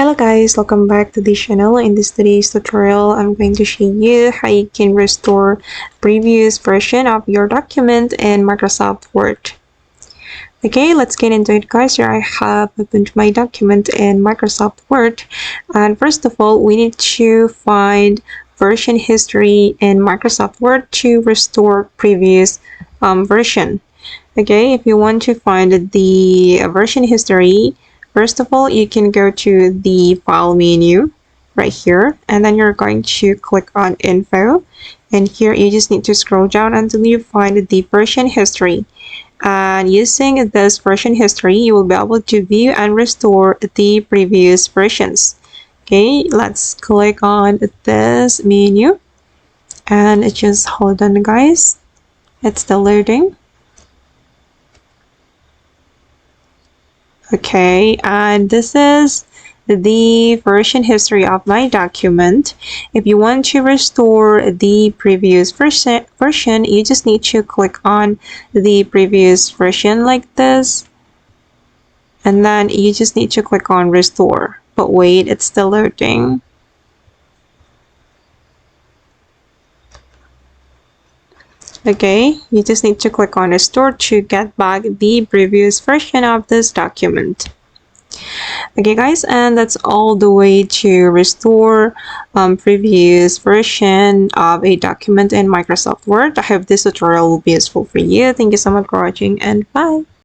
Hello guys, welcome back to the channel. In this today's tutorial, I'm going to show you how you can restore previous version of your document in Microsoft Word. Okay, let's get into it guys. Here I have opened my document in Microsoft Word, and first of all we need to find version history in Microsoft Word to restore previous version. Okay, if you want to find the version history, first of all, you can go to the file menu right here, and then you're going to click on info, and here you just need to scroll down until you find the version history. And using this version history, you will be able to view and restore the previous versions. Okay, let's click on this menu, and just hold on guys, it's still loading. Okay, and this is the version history of my document. If you want to restore the previous version, you just need to click on the previous version like this, and then you just need to click on restore. But wait, it's still loading. Okay, you just need to click on restore to get back the previous version of this document. Okay guys, and that's all the way to restore previous version of a document in Microsoft Word. I hope this tutorial will be useful for you. Thank you so much for watching, and bye.